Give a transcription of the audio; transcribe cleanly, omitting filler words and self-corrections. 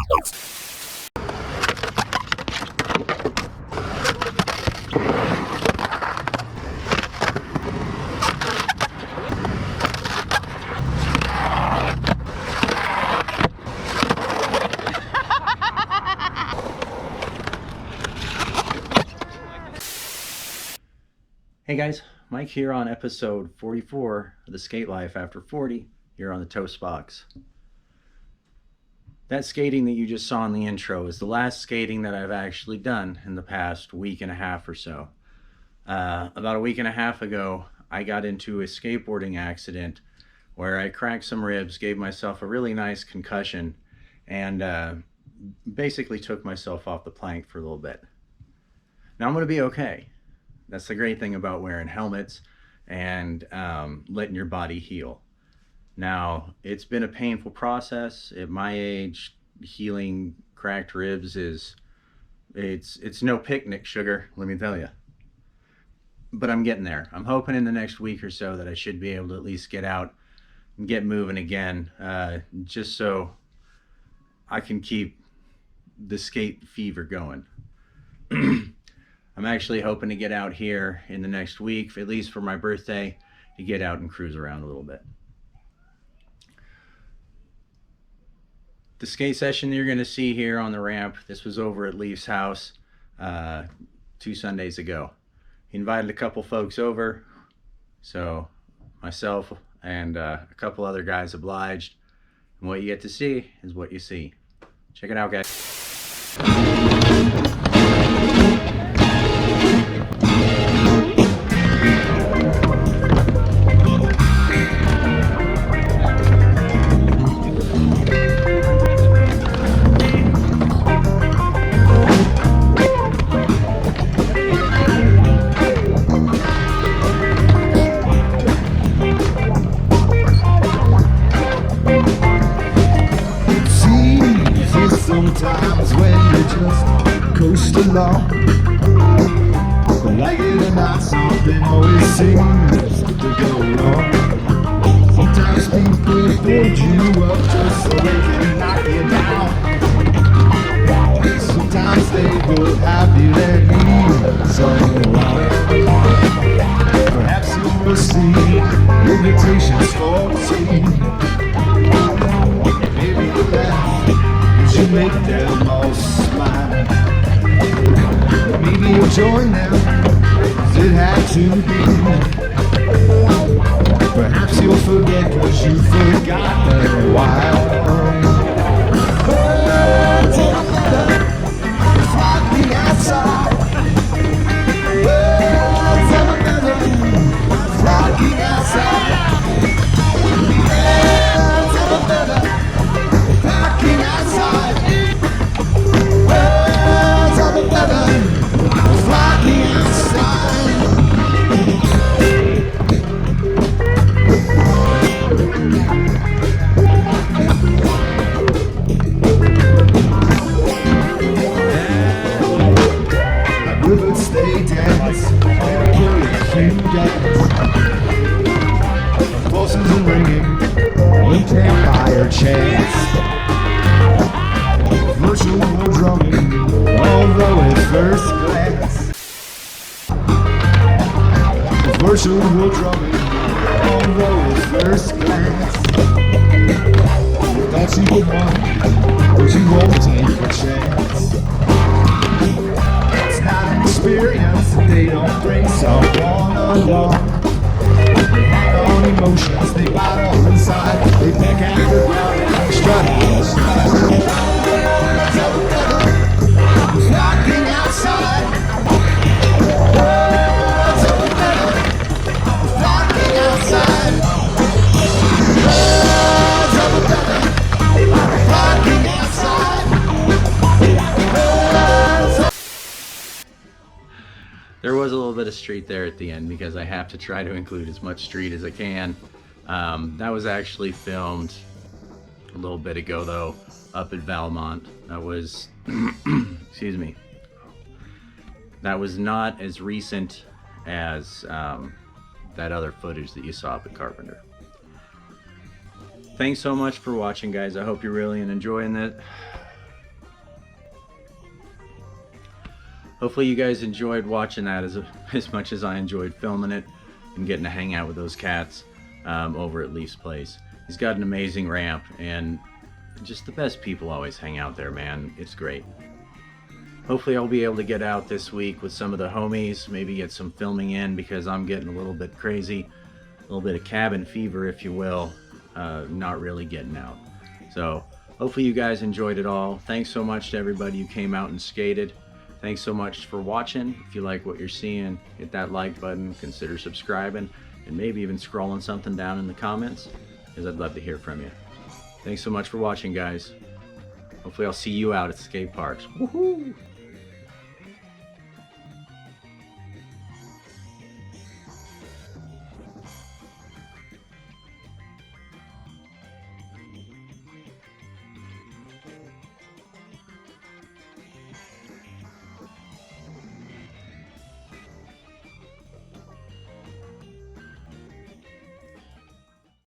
Hey guys, Mike here on episode 44 of the Skate Life After 40 here on the Toast Box. That skating that you just saw in the intro is the last skating that I've actually done in the past week and a half or so. About a week and a half ago, I got into a skateboarding accident where I cracked some ribs, gave myself a really nice concussion, and basically took myself off the plank for a little bit. Now I'm going to be okay. That's the great thing about wearing helmets and letting your body heal. Now, it's been a painful process. At my age, healing cracked ribs it's no picnic, sugar, let me tell you. But I'm getting there. I'm hoping in the next week or so that I should be able to at least get out and get moving again, just so I can keep the skate fever going. I'm actually hoping to get out here in the next week, at least for my birthday, to get out and cruise around a little bit. The skate session you're going to see here on the ramp, this was over at Leif's house 2 Sundays ago. He invited a couple folks over, so myself and a couple other guys obliged. And what you get to see is what you see. Check it out, guys. Sometimes when you just coast along, like it or not, something always seems to go wrong. Sometimes people build you up just so they can knock you down. Sometimes they both have you let you somewhere. Perhaps you'll receive invitations for tea. Maybe you'll laugh, you make them all smile. Maybe you'll join them, 'cause it had to be. Perhaps you'll forget, 'cause you forgot that while. Birds of a feather flocking outside. Birds of a feather flocking outside. Birds of a feather flocking outside. Birds of a feather flocking outside. Like rivers they dance, and you dance. Pulses and ringing, we can't buy our chance. Virtual drumming, although at first glance. Virtual drumming, although at first glance. Thought you would want, but you won't take a chance. It's not an experience if they don't bring someone along. They hang on emotions, they bottle inside, they peck at the ground and strut. Flocking outside. Birds of a feather flocking outside. Birds of a feather flocking outside. There was a little bit of street there at the end because I have to try to include as much street as I can. That was actually filmed a little bit ago though, up at Valmont. That was, excuse me, that was not as recent as that other footage that you saw up at Carpenter. Thanks so much for watching, guys. I hope you're really enjoying it. hopefully you guys enjoyed watching that as much as I enjoyed filming it and getting to hang out with those cats over at Leif's place. He's got an amazing ramp, and just the best people always hang out there, man. It's great. Hopefully I'll be able to get out this week with some of the homies, maybe get some filming in, because I'm getting a little bit crazy, a little bit of cabin fever, if you will, not really getting out. So hopefully you guys enjoyed it all. Thanks so much to everybody who came out and skated. Thanks so much for watching. If you like what you're seeing, hit that like button, consider subscribing, and maybe even scrolling something down in the comments, because I'd love to hear from you. Thanks so much for watching, guys. Hopefully I'll see you out at skate parks. Woohoo!